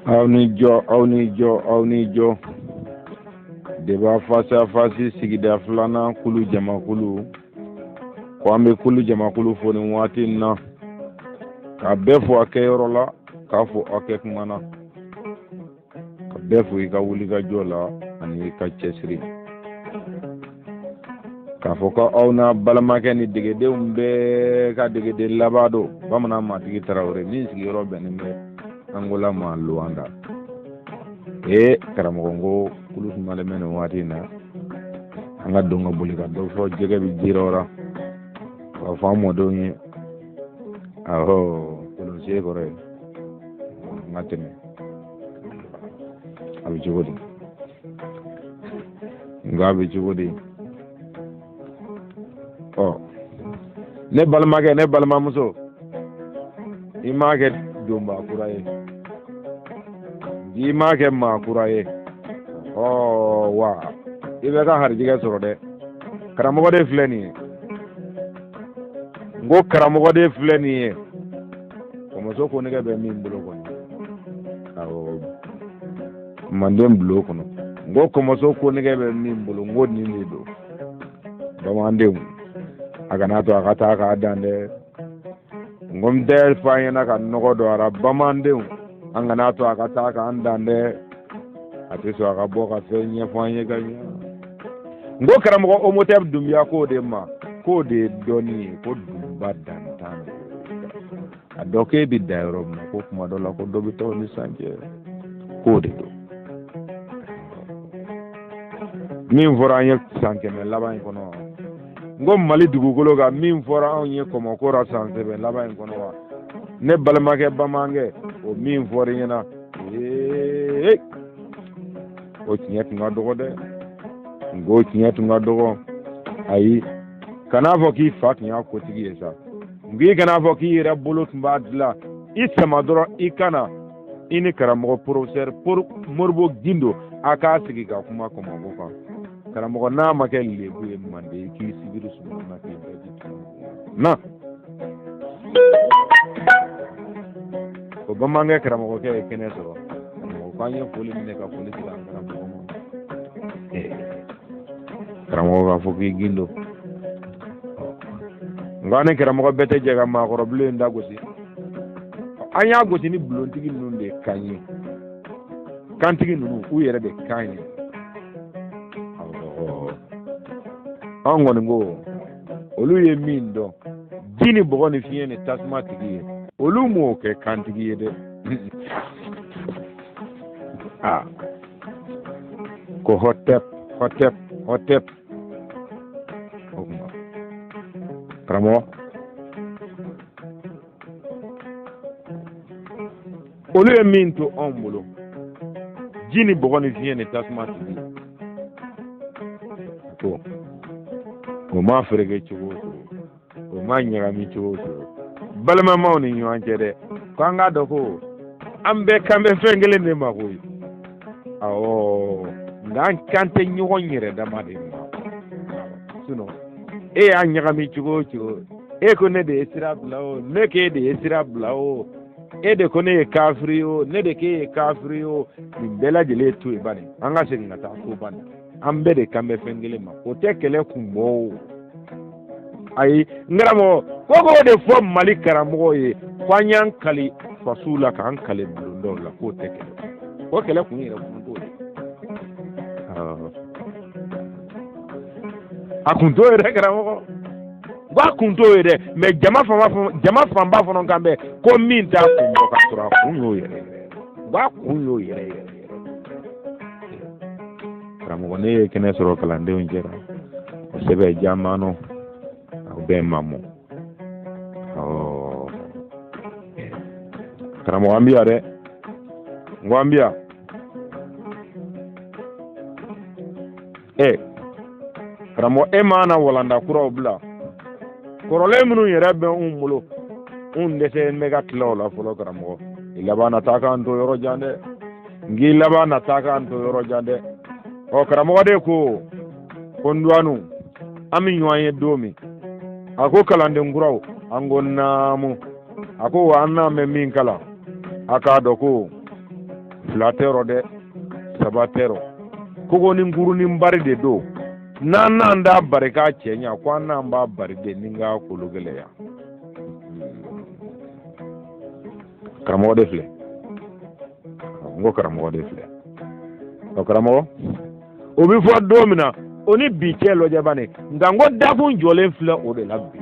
aw ni jɔ deba fasi a fasi sigida filanan kulu jamakulu ko an bɛ kulu jamakulu fo nin waati in na ka bɛɛ fo a kɛyɔrɔ la k'a fo aw kɛ kuma na ka bɛɛ fo i ka wuli ka jɔ la ani i ka cɛsiri k'a fɔ ko aw n'a balimakɛ ni degedenw bɛɛ ka degeden laban don bamanan matigi Tarawele min sigiyɔrɔ bɛnnen bɛ Angola ma Luanda. Karamɔgɔ n ko kulu sumalen bɛ nin waati in na an ka don ka boli ka dɔ fɔ jɛgɛ bɛ jirɔ la k'a fɔ an mɔdenw ye kolonsen kɔrɔ ye n ka tɛmɛ a bɛ cogo di nka a bɛ cogo di ne balimakɛ ne balimamuso i m'a kɛ donba kura ye i m'a kɛ maa kura ye wa i bɛ ka harijɛgɛ sɔrɔ dɛ karamɔgɔ de filɛ nin ye n ko karamɔgɔ de filɛ nin ye kɔmɔso ko nɛgɛ bɛ min bolo kɔnɔ manden bulon kɔnɔ n ko kɔmɔso ko nɛgɛ bɛ min bolo n ko nin de don bamandenw a kana to a ka taa k'a dan dɛ n ko n tɛ f'a ɲɛna ka nɔgɔ don a la bamandenw an kana to a ka taa k'an dan dɛ a tɛ sɔn a ka bɔ ka fɛn ɲɛfɔ an ye ka ɲɛ n ko karamɔgɔ Omotep Dunbiya k'o de ma k'o de ye dɔnni ye ko dunba dantan a dɔ k'e bɛ da yɔrɔ min na ko kuma dɔ la ko dɔ bɛ taa o ni san cɛ k'o de don min fɔra an ye san 100 laban in kɔnɔ n ko Mali dugukolo kan min fɔra anw ye Kɔmɔko ra san 7 laban in kɔnɔ wa ne balimakɛ bamankɛ o min fɔra ɲɛna o tiɲɛ tun ka dɔgɔ dɛ n ko tiɲɛ tun ka dɔgɔ ayi kan'a fɔ k'i fa tun y'a kotigi ye sa n'i kan'a fɔ k'i yɛrɛ bolo tun b'a dilan i sama dɔrɔn i kana i ni karamɔgɔ professeur Moribo Gindo a k'a sigi ka kuma Kɔmɔko kan karamɔgɔ n'a ma kɛ lebu ye Manden k'i sibiri sumana k'i daji na o bamankɛ karamɔgɔkɛ ye kɛnɛ sɔrɔ karamɔgɔ k'an ye foli minɛ ka foli sigi an karamɔgɔ ma karamɔgɔ k'a fɔ k'i Gindo nka ni karamɔgɔ bɛɛ tɛ jɛ ka maakɔrɔ bilen da gosi an y'a gosi ni bulontigi ninnu de kan ye kantigi ninnu u yɛrɛ de kan ye an kɔni ko olu ye min dɔn ji ni bɔgɔ ni fiɲɛ ni tasuma tigi ye olu m'o kɛ kantigi ye dɛ ko hɔtɛp o kuma karamɔgɔ olu ye min to anw bolo ji ni bɔgɔ ni fiɲɛ ni tasuma tigi ko o ma fereke cogo o cogo o ma ɲagami cogo o cogo balimamaw ni ɲɔgɔn cɛ dɛ ko an k'a dɔn ko an bɛɛ kan bɛ fɛn kelen de ma koyi nka an kan tɛ ɲɔgɔn yɛrɛ dama de ma e y'a ɲagami cogo o cogo e ko ne de ye sira bila o ne k'e de ye sira bila o e de ko ne ye kafiri o ne de k'e ye kafiri o nin bɛɛ lajɛlen to yen bani an ka segin ka taa so bani an bɛɛ de kan bɛ fɛn kelen ma o tɛ kɛlɛ kun bɔ o ayi n karamɔgɔ ko k'o de fɔ Mali karamɔgɔ ye ko an y'an kali fasiw la k'an kali bulondaw la k'o tɛ kɛlɛ o kɛlɛ kun yɛrɛ kun t'o ye a kun t'o ye dɛ karamɔgɔ a kun t'o ye dɛ mais jama fanba fana kan bɛ ko min t'a kun bɔ ka sɔrɔ a kun y'o yɛrɛ a kun y'o yɛrɛ karamɔgɔ ne ye kɛnɛ sɔrɔ kalandenw cɛla o sɛbɛn jamano aw bɛɛ ma mɔ karamɔgɔ an bi yan dɛ n ko an bi yan karamɔgɔ e ma na walanda kuraw bila kɔrɔlen minnu yɛrɛ bɛ n bolo n dɛsɛ bɛ ka tila o la fɔlɔ karamɔgɔ i laban na taa k'an to yɔrɔ jan dɛ n k'i laban na taa k'an to yɔrɔ jan dɛ karamɔgɔ de ko n duwanu an bɛ ɲɔgɔn ye don min a ko kalanden kuraw an ko naamu a ko wa an n'an bɛ min kalan a k'a dɔn ko flatero de sabatero kogo ni nguru ni mbari de do nana nda barika chenya kwa namba bari de ninga kulugele ya karamo de fle ngo karamo de fle o karamo o bi fo domina oni bi chelo jabane ndango dagun jole fle o de labbi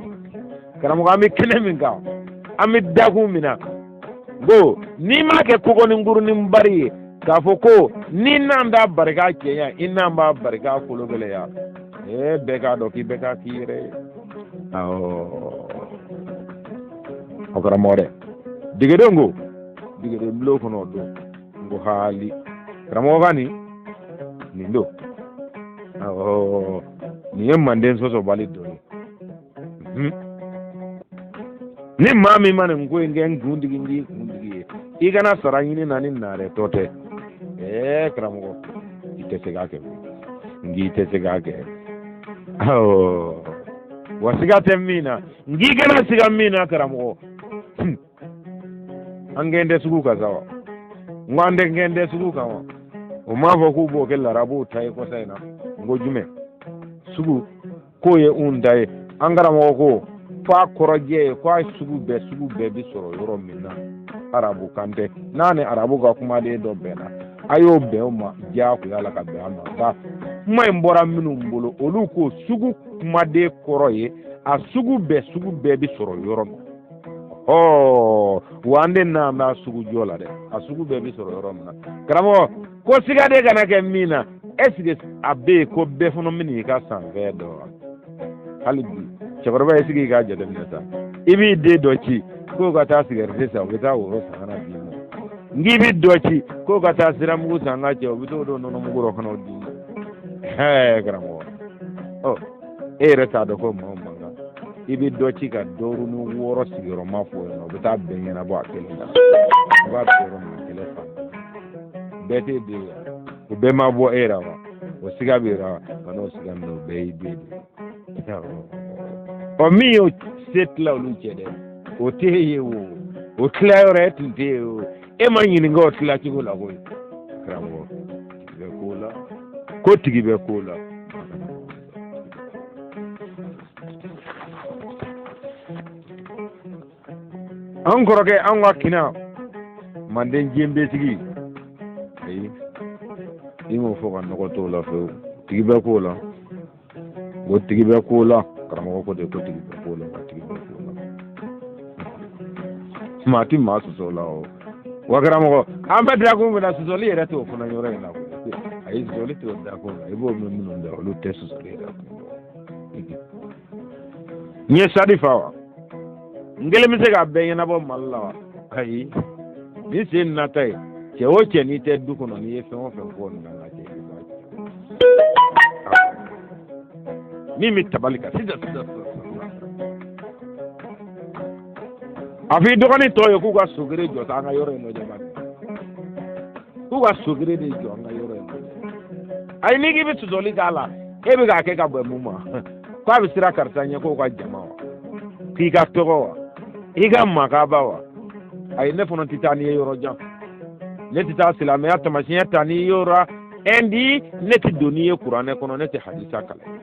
karamo ami kene minga ami dagun mina go ni ma ke kogo ni nguru ni mbari k'a fɔ ko ni n'an b'a barika cɛya i n'an b'a barika kologɛlɛya bɛɛ k'a dɔn k'i bɛɛ k'a k'i yɛrɛ ye o karamɔgɔ dɛ digeden ko digeden bulon kɔnɔ o don n ko hali karamɔgɔ ka nin don nin ye manden sɔsɔbali dɔ ye ni maa min ma nin ko in kɛ n kundigi n k'i kundigi ye i kana sara ɲini na ni naare tɔ tɛ karamɔgɔ i tɛ se k'a kɛ ngi tɛ se k'a kɛ wa siga tɛ min na ngi kana siga min na karamɔgɔ an gɛn tɛ sugu kan sa wa n ko an tɛ gɛn tɛ sugu kan wa o m'a fɔ k'u b'o kɛ larabuw ta ye kɔsa in na n ko jumɛn sugu k'o ye un ta ye an karamɔgɔ ko f'a kɔrɔjɛ ye k'a sugu bɛɛ bi sɔrɔ yɔrɔ min na arabu kan tɛ n'a ni arabu ka kumaden dɔ bɛnna a y'o bɛn o ma diyagoya la ka bɛn a ma nka kuma in bɔra minnu bolo olu ko sugu kumaden kɔrɔ ye a sugu bɛɛ bi sɔrɔ yɔrɔ min wa an de n'an b'a sugu jɔ la dɛ a sugu bɛɛ bi sɔrɔ yɔrɔ min na karamɔgɔ ko sigaden kana kɛ min na est ce que a bɛ yen ko bɛɛ fana bɛ n'i ka sanfɛ dɔ wa hali bi cɛkɔrɔba ye sigi k'a jateminɛ sa i b'i den dɔ ci k'o ka taa sigareti san u bɛ taa woro san kana d'i ma n'i bɛ dɔ ci k'o ka taa siramugu san ka cɛ u bɛ t'o don nɔnɔmugu dɔ fana d'i ma karamɔgɔ e yɛrɛ t'a dɔn ko maa o mankan i bɛ dɔ ci ka dɔɔrɔ ni wɔɔrɔ sigiyɔrɔma fɔ yen nɔ u bɛ taa bɛn ɲɛnabɔ a kelen na u b'a fɔ yɔrɔ min kelen fa bɛɛ t'e den ye o bɛɛ ma bɔ e yɛrɛ wa o siga bɛ yɛrɛ wa ka n'o siga minɛ o bɛɛ y'i den de min y'o se tila olu cɛ dɛ o tɛ ye o tila yɔrɔ e tun tɛ ye o e ma ɲininka o tila cogo la koyi karamɔgɔ tigi bɛ ko la ko tigi bɛ ko la an kɔrɔkɛ an ka kina manden jɛnbɛtigi ayi i m'o fɔ ka nɔgɔ t'o la fewu tigi bɛ ko la o tigi bɛ ko la karamɔgɔ ko de ko tigi bɛ ko la ka tigi bɛ ko la maa ti maa sɔsɔ la o wa karamɔgɔ an bɛ dakun min na sɔsɔli yɛrɛ t'o fana yɔrɔ in na koyi ayi sɔsɔli t'o dakun na i b'o min minnu da olu tɛ sɔsɔli yɛrɛ kun n ye sadi fa wa n kelen bɛ se ka bɛɛ ɲɛnabɔ mali la wa ayi ni sen nata ye cɛ o cɛ n'i tɛ du kɔnɔ n'i ye fɛn o fɛn fɔ nin kan ka cɛ min bɛ tabali kan sisan a fɔ i dɔgɔnin tɔw ye k'u ka sogere jɔ sa an ka yɔrɔ in nɔ jama k'u ka sogere de jɔ an ka yɔrɔ in nɔ ayi n'i k'i bɛ sɔsɔli k'a la e bɛ k'a kɛ ka bɛn mun ma k'a bɛ sira karisa ɲɛ k'o ka jama wa k'i ka tɔgɔ wa i ka makaba wa ayi ne fana tɛ taa n'i ye yɔrɔ jan ne tɛ taa silamɛya taamasiyɛn ta n'i ye yɔrɔ indi ne tɛ don n'i ye kuranɛ kɔnɔ ne tɛ hadisa kalan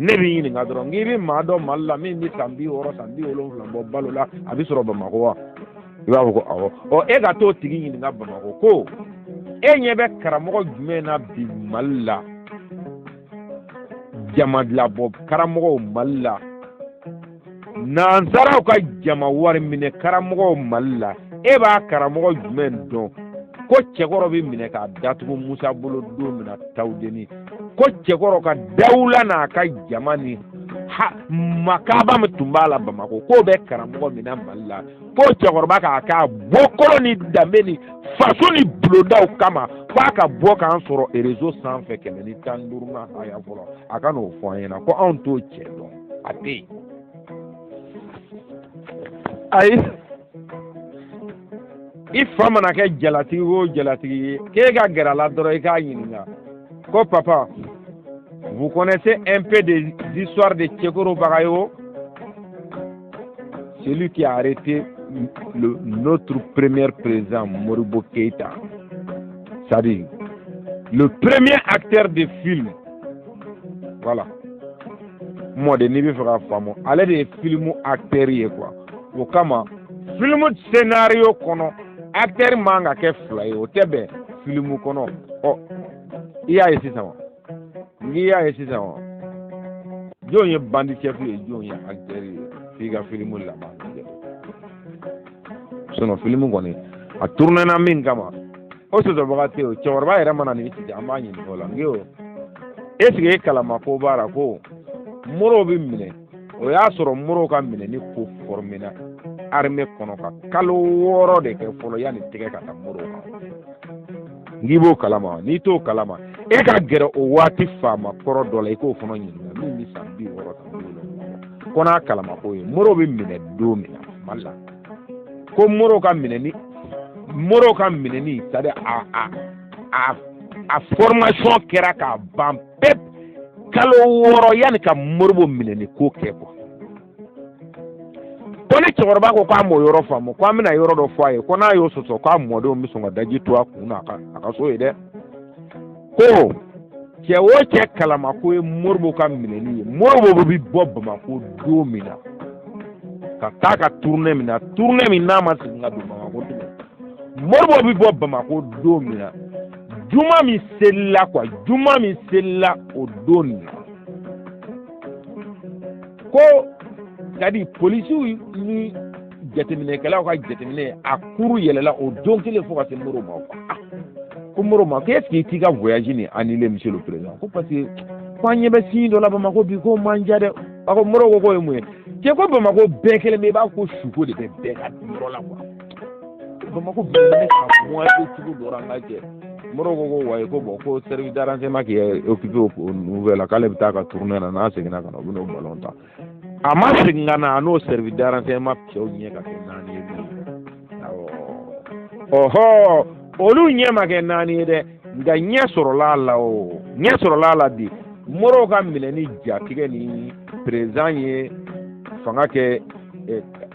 ne b'i ɲininka dɔrɔn n'i bɛ maa dɔn mali la min bɛ san 60 san 70 bɔ balo la a bɛ sɔrɔ bamakɔ wa i b'a fɔ ko awɔ e ka t'o tigi ɲininka bamakɔ ko e ɲɛ bɛ karamɔgɔ jumɛn na bi mali la jama dilabɔ karamɔgɔw mali la nansaraw ka jama wari minɛ karamɔgɔw mali la e b'a karamɔgɔ jumɛn dɔn ko cɛkɔrɔ bɛ minɛ k'a datugu musa bolo don min na tawudeni ko cɛkɔrɔ ka dawula n'a ka jama ni makaba min tun b'a la bamakɔ k'o bɛ karamɔgɔ minɛ mali la ko cɛkɔrɔba k'a k'a bɔkɔrɔ ni danbe ni faso ni bulondaw kama f'a ka bɔ k'an sɔrɔ reseau sanfɛ 115 haya fɔlɔ a ka n'o fɔ an ɲɛna ko anw t'o cɛ dɔn a tɛ yen ayi i fa mana kɛ jalatigi o jalatigi ye k'e ka gɛrɛ a la dɔrɔn i k'a ɲininka ko papa vous connaissez un peu des histoires de Tchekoro Bagayo, celui qui a arrêté notre premier président Moribo Keïta. c'est-à-dire le premier acteur de film voilà moi de ni bi fɛ ka faamu ale de ye film acteur ye quoi o kama film scénario kɔnɔ acteur man ka kɛ fila ye o tɛ bɛn film kɔnɔ ɔ i y'a ye sisan wa n'i y'a ye sisan wa jɔn ye bandi chef ye jɔn ye acteur ye f'i ka film laban sinon film kɔni a tourné na min kama o sɔsɔbaga tɛ o cɛkɔrɔba yɛrɛ mana nin sigi an b'a ɲininka o la nge o est ce que e kalama ko b'a la ko morow bi minɛ o y'a sɔrɔ morow ka minɛni ko formera armée kɔnɔ ka kalo 6 de kɛ fɔlɔ yanni tɛgɛ ka taa morow kan n'i b'o kalama n'i t'o kalama e ka gɛrɛ o waati faama kɔrɔ dɔ la i k'o fana ɲininka min bi san 60 san 70 ko n'a kalama ko ye morow bi minɛ don min na Mali la ko morow ka minɛni c'est-à-dire a formation kɛra k'a ban pep kalo 6 yanni ka morobo minɛni ko kɛ quoi ko ni cɛkɔrɔba ko k'a m'o yɔrɔ faamu ko an bɛna yɔrɔ dɔ fɔ a ye ko n'a y'o sɔsɔ k'a mɔdenw bɛ sɔn ka daji to a kun na a ka so ye dɛ ko cɛ o cɛ kalama ko ye morobo ka minɛni ye morobo bi bɔ Bamako don min na ka taa ka tournée min na n'a ma segin ka don Bamako tugun morobo bi bɔ Bamako don min na juma min selila o don na ko c'est-à-dire policiers ni jateminɛkɛlaw ka jateminɛ a kuru yɛlɛla o don kelen fo ka se morow ma ko morow ma ko est-ce que i t'i ka voyage ni annulé monsieur le président ko parce que ko an ɲɛ bɛ signe dɔ la Bamako bi ko man diya dɛ a ko morow ko k'o ye mun ye cɛ ko Bamako bɛɛ kelen bɛ i b'a ko suko de bɛ bɛɛ ka yɔrɔ la quoi Bamako bɛɛ bɛ ka moitié cogo dɔ an ka cɛ morow ko wayi ko bon ko service de renseignement qui est occupé au nouvelle la k'ale bɛ taa ka tournée na n'a seginna ka na u bɛ n'o ballon ta a ma segin ka na a n'o service de renseignement cɛw ɲɛ ka kɛ 4 ye ɔhɔ olu ɲɛ ma kɛ 4 ye dɛ nka ɲɛ sɔrɔla a la bi morow ka minɛni jatigɛ ni président ye fanga kɛ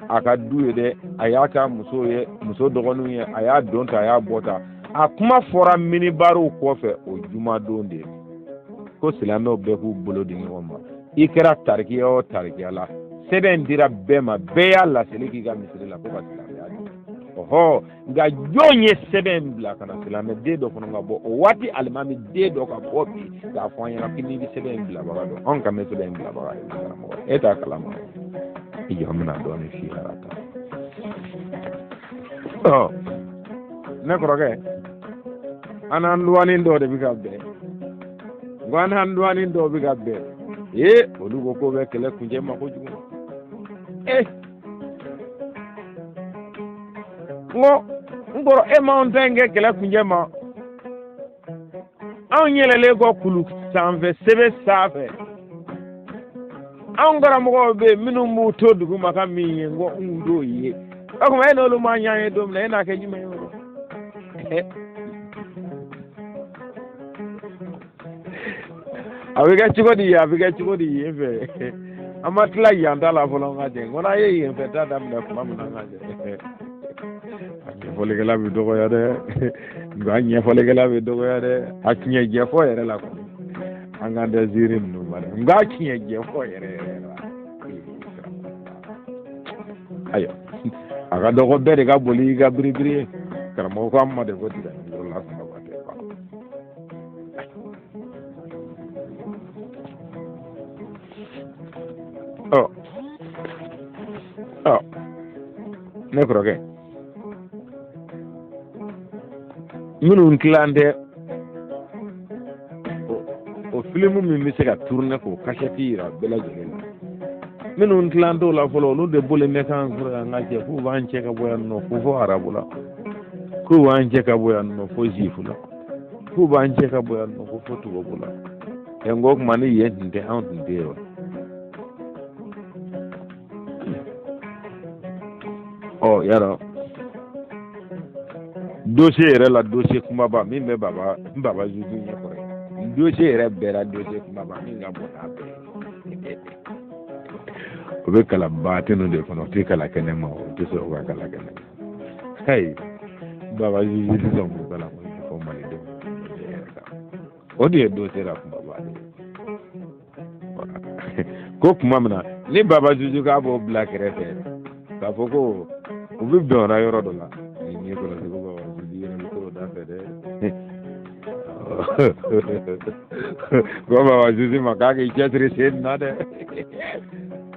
a ka du ye dɛ a y'a ka muso dɔgɔninw ye a y'a don ta a y'a bɔ ta a kuma fɔra minibaruw kɔfɛ o jumadon de ko silamɛw bɛɛ k'u bolo di ɲɔgɔn ma i kɛra tarikiya o tarikiya la sɛbɛn dira bɛɛ ma bɛɛ y'a laseli k'i ka misiri la ko ka silamɛya di ɔhɔ nka jɔn ye sɛbɛn bila ka na silamɛ den dɔ fana ka bɔ o waati alimami den dɔ ka bɔ bi k'a fɔ an ɲɛna k'i n'i bɛ sɛbɛn bilabaga dɔn anw kan bɛ sɛbɛn bilabaga ye karamɔgɔ e t'a kalama i jɔ n bɛna dɔɔnin f'i ɲɛna tan ne kɔrɔkɛ an n'an dɔgɔnin dɔw de bɛ ka bɛn n ko an n'an dɔgɔnin dɔw bɛ ka bɛn olu ko k'o bɛ kɛlɛ kuncɛ ma kojugu n kɔrɔ e m'anw ta in kɛ kɛlɛ kuncɛ ma anw yɛlɛlen kɔ kulu sanfɛ sebe sanfɛ anw karamɔgɔw bɛ yen minnu b'u to dugu ma ka min ye n ko n t'o ye o tuma e n'olu ma ɲɛ ye don min na e n'a kɛ jumɛn ye o a bɛ kɛ cogo di yen fɛ an ma tila yan ta la fɔlɔ n ka jɛ n ko n'a ye yen fɛ ta daminɛ tuma min na n ka jɛ a ɲɛfɔlikɛla bɛ dɔgɔya dɛ nka a ɲɛfɔlikɛla bɛ dɔgɔya dɛ a tiɲɛjɛfɔ yɛrɛ la kɔni an k'an tɛ ziiri ninnu ma dɛ nka a tiɲɛjɛfɔ yɛrɛ la ayiwa a ka dɔgɔ bɛɛ de ka boli i ka biribiri ye karamɔgɔ ko an ma de ko tigɛ yɔrɔ la kuma ba tɛ ne kɔrɔkɛ minnu tilan tɛ o filimu min bɛ se ka tourner k'o kasɛti yira bɛɛ lajɛlen na minnu tilan t'o la fɔlɔ olu de bolo bɛ kan sɔrɔ an ka cɛ k'u b'an cɛ ka bɔ yan nɔ fo arabu la k'u b'an cɛ ka bɔ yan nɔ fo zifu la k'u b'an cɛ ka bɔ yan nɔ fo tubabu la n ko kuma ni yen tun tɛ anw tun tɛ yen wa yarɔ dossier yɛrɛ la dossier kumaba min bɛ n baba Zuzu ɲɛkɔrɔ dossier yɛrɛ bɛɛ la dossier kumaba min ka bon n'a bɛɛ o bɛ kalan baatinu de kɔnɔ o tɛ kalan kɛnɛ ma o tɛ sɔrɔ ka kalan kɛnɛ hayi baba Zuzu tɛ sɔn k'o kalan ko fɔ malidenw o de ye dossier la kumaba de ko tuma min na ni baba juju k'a b'o bila kɛrɛfɛ k'a fɔ ko u bɛ bɛn o la yɔrɔ dɔ la ni ye kɔlɔsi ko baba juju yɛrɛ bɛ t'o da fɛ dɛ ko baba juju ma k'a k'i cɛsiri sen na dɛ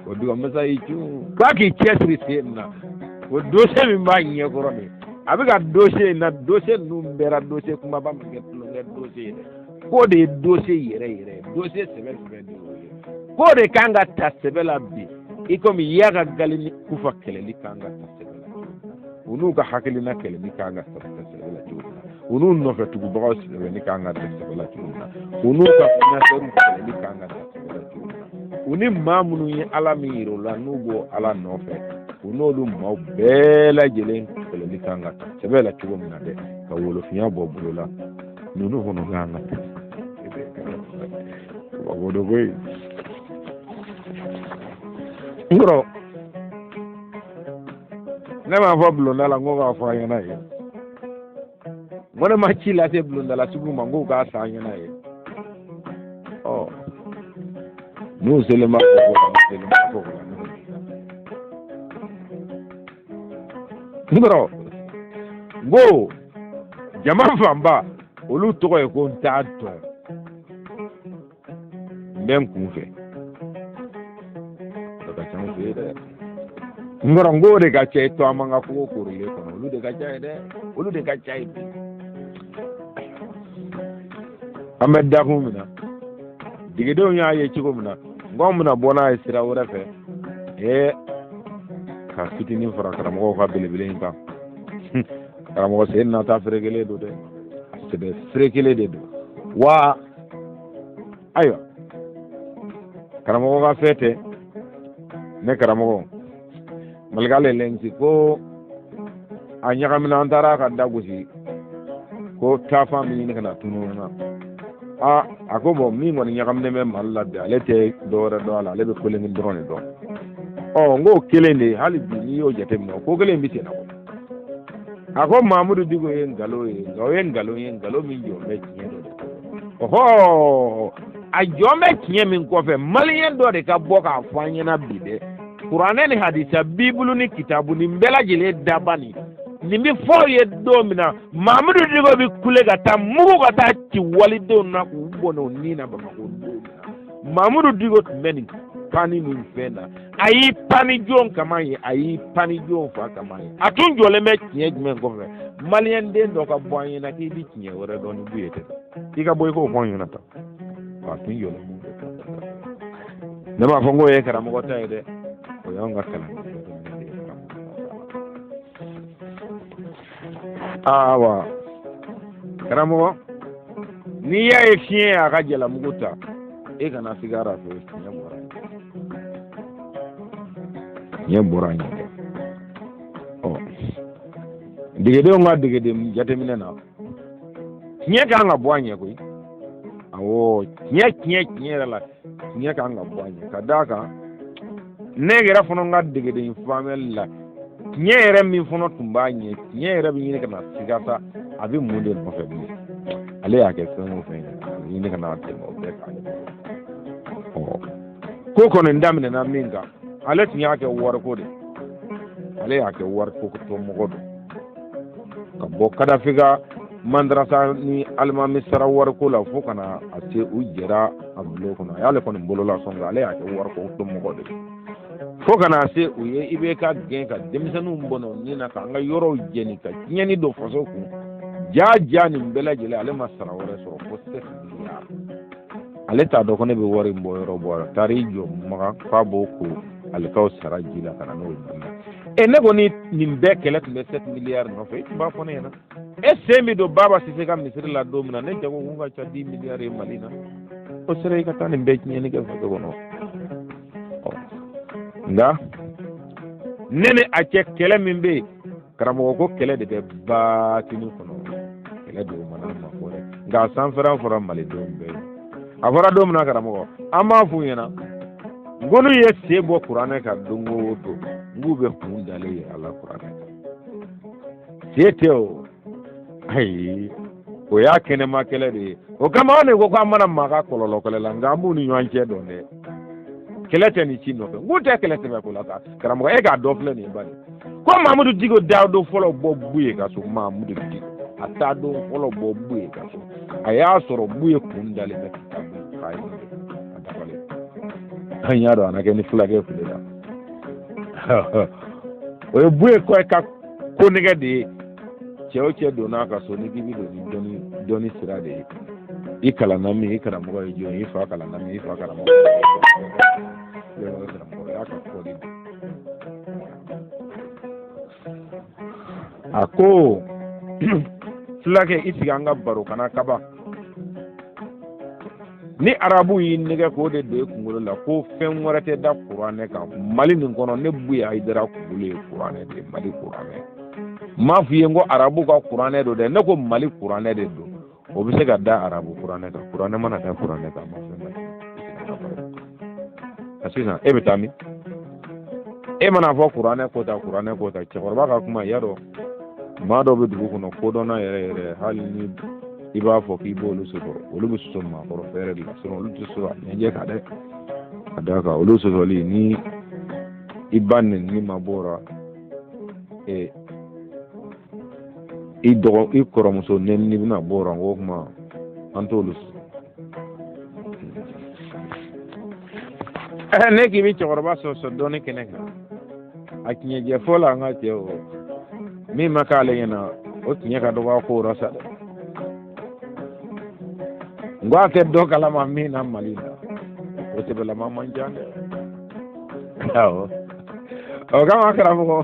o dugumasa y'i cun k'a k'i cɛsiri sen na o dossier min b'a ɲɛkɔrɔ nin a bɛ ka dossier in na dossier ninnu bɛɛ la dossier kumaba min kɛ tulonkɛ dossier ye dɛ k'o de ye dossier yɛrɛ yɛrɛ ye dossier sɛbɛ sɛbɛ de y'o ye k'o de kan ka ta sɛbɛ la bi i komi y'a ka galini kufa kɛlɛli kan ka ta sɛbɛ la u n'u ka hakilina kɛlɛli kan ka ta sɛbɛ la cogo min na u n'u nɔfɛ tugubagaw sɛbɛnni kan ka ta sɛbɛ la cogo min na u n'u ka financiɛriw kɛlɛli kan ka ta sɛbɛ la cogo min na u ni maa minnu ye ala min yira u la n'u b'o ala nɔfɛ u n'olu maaw bɛɛ lajɛlen kɛlɛli kan ka ta sɛbɛ la cogo min na dɛ ka wolofinya bɔ bolo la ninnu fana kan ka ta o de ko ye n kɔrɔ ne m'a fɔ bulonda la n ko k'a fɔ a ɲɛna ye n ko ne ma ci lase bulondala sugu ma n ko k'a san ɲɛna ye ɔ n'u selen b'a fɔ ko la selen b'a fɔ ko la n kɔrɔ n ko jama fanba olu tɔgɔ ye ko n t'a dɔn n bɛ n kun fɛ o ka ca n fɛ yen dɛ n kɔrɔ n ko de ka ca i to an man ka kogo korilen kɔnɔ olu de ka ca ye dɛ olu de ka ca ye bi an bɛ dakun min na digidenw y'a ye cogo min na n ko an bɛna bɔ n'a ye sira wɛrɛ fɛ ka fitinin fara karamɔgɔw ka belebele in kan karamɔgɔ sen nata feere kelen don dɛ sɛbɛ feere kelen de don wa ayiwa karamɔgɔ ka fɛn tɛ ne karamɔgɔ malikale lɛnsi ko a ɲagamina an taara ka da gosi ko taafan min ɲini ka na tunun na a ko bɔn min kɔni ɲagaminen bɛ mali la bi ale tɛ dɔwɛrɛ dɔn a la ale bɛ kolen dɔrɔn de dɔn n k'o kelen de hali bi n'i y'o jateminɛ o ko kelen bɛ sen na a ko mahamudu diko ye nkalon ye nka o ye nkalon ye nkalon min jɔn bɛ tiɲɛ dɔ de ɔhɔ a jɔn bɛ tiɲɛ min kɔfɛ maliyɛn dɔ de ka bɔ k'a fɔ an ɲɛna bi dɛ kuranɛ ni hadisa bibulu ni kitabu nin bɛɛ lajɛlen daba nin bɛ fɔ ye don min na mahamudu diko bɛ kule ka taa mugu ka taa ci walidenw na k'u bɔn o ni na bamakɔ don min na mahamudu diko tun bɛ nin pani min fɛn na a y'i pani jɔn kama ye a y'i pani jɔn fa kama ye a tun jɔlen bɛ tiɲɛ jumɛn kɔfɛ maliyɛn den dɔ ka bɔ an ɲɛna k'i bɛ tiɲɛ wɛrɛ dɔn ni bu ye tɛ i ka bɔ i k'o fɔ an ɲɛna tan a tun jɔlen b'o de kan ne b'a fɔ n k'o ye karamɔgɔ ta ye dɛ o y'anw ka kalan awa karamɔgɔ n'i y'a ye fiɲɛ y'a ka jalamugu ta e kana sigara fɛ fiɲɛ bɔra ɲɛ bɔra ɲɛ dɛ degedenw ka degeden jateminɛ na tiɲɛ kan ka bɔ a ɲɛ koyi awɔ tiɲɛ yɛrɛ la tiɲɛ kan ka bɔ a ɲɛ ka d'a kan ne yɛrɛ fana ka degeden faamuyali la tiɲɛ yɛrɛ min fana tun b'a ɲɛ tiɲɛ yɛrɛ bɛ ɲini ka na sigasa a bɛ mun de nɔfɛ bilen ale y'a kɛ fɛn o fɛn a bɛ ɲini ka na tɛmɛ o bɛɛ kan ko kɔni daminɛna min kan ale tun y'a kɛ wariko de ale y'a kɛ wariko tɔmɔgɔ don ka bɔ kadafi ka mandarasa ni alimami sara wariko la fo kana a se u jɛra a bulon kɔnɔ a y'ale kɔni bolola sɔn nka ale y'a kɛ wariko tɔmɔgɔ de fo kana se u ye i bɛ ka gɛn ka denmisɛnninw bɔ n'o ni na k'an ka yɔrɔw jɛni ka tiɲɛni don faso kun ja nin bɛɛ lajɛlen ale ma sara wɛrɛ sɔrɔ fo 7 miliyari ale t'a dɔn ko ne bɛ wari in bɔ yɔrɔ bɔ a taar'i jɔ maga k'a b'o ko ale kaw sara ji la ka na n'o ye ne kɔni nin bɛɛ kɛlɛ tun bɛ 7 miliyari nɔfɛ i tun b'a fɔ ne ɲɛna e sen bɛ don Baba Sise ka misiri la don min na ne jago kun ka ca 10 miliyari ye Mali la o sera i ka taa nin bɛɛ tiɲɛni kɛ faso kɔnɔ nka ne ni a cɛ kɛlɛ min bɛ yen karamɔgɔ ko kɛlɛ de bɛ baatini kɔnɔ kɛlɛ de o mana ma fɔ dɛ nka a sanfɛla fɔra malidenw bɛɛ ye a fɔra don min na karamɔgɔ an b'a f'u ɲɛna n ko n'u ye sen bɔ kuranɛ kan don o don n k'u bɛ kun dalen yɛrɛ la kuranɛ kan se tɛ o ayi o y'a kɛnɛma kɛlɛ de ye o kama anw de ko k'an mana maa ka kɔlɔlɔ kɛlɛ la nka an b'u ni ɲɔgɔn cɛ dɔn dɛ kɛlɛ tɛ nin ci nɔfɛ n k'u tɛ kɛlɛ tɛmɛ ko la sa karamɔgɔ e k'a dɔ filɛ nin ye bani ko Mamudu Diko daa don fɔlɔ bɔ Buye ka so Mamudu Diko a taa don fɔlɔ bɔ Buye ka so a y'a sɔrɔ Buye kun dalen bɛ ka bin k'a ye a dafalen an y'a dɔn a na kɛ ni fulakɛ fili la o ye Buye kɔ ka ko nɛgɛ de ye cɛ o cɛ donna ka so ni k'i bi don ni dɔnni sira de ye i kalanna min i karamɔgɔ ye jɔn i fa kalanna min i fa karamɔgɔ y'a ka fɔ de a ko fulakɛ i sigi an ka baro kana kaba ni arabu y'i nɛgɛ k'o de don i kunkolo la ko fɛn wɛrɛ tɛ da kuranɛ kan Mali nin kɔnɔ ne Buye Hayidara kunkolo ye kuranɛ de Mali kuranɛ m'a f'i ye n ko arabu ka kuranɛ don dɛ ne ko Mali kuranɛ de don o bɛ se ka da arabu kuranɛ kan kuranɛ mana da kuranɛ kan ma fɛn sisan e bɛ taa min e mana fɔ kuranɛ ko ta cɛkɔrɔba ka kuma yadɔ maa dɔw bɛ dugu kɔnɔ kodɔnna yɛrɛ yɛrɛ hali ni i b'a fɔ k'i b'olu sɔrɔ olu bɛ sɔn maakɔrɔ fɛrɛ de la olu tɛ sɔn a ɲɛjɛ kan dɛ ka d'a kan olu sɔsɔli ni i ba nɛni ma bɔra i kɔrɔmuso nɛni bɛna bɔra o kuma an t'olu ne k'i bɛ cɛkɔrɔba sɔsɔ dɔɔni kɛnɛ kan a tiɲɛjɛ fɔ la an ka cɛ o min ma k'ale ɲɛna o tiɲɛ ka dɔgɔ ko yɔrɔ sa dɛ n ko a tɛ dɔ kalama min na Mali la o sɛbɛlama man ca dɛ awɔ o kama karamɔgɔ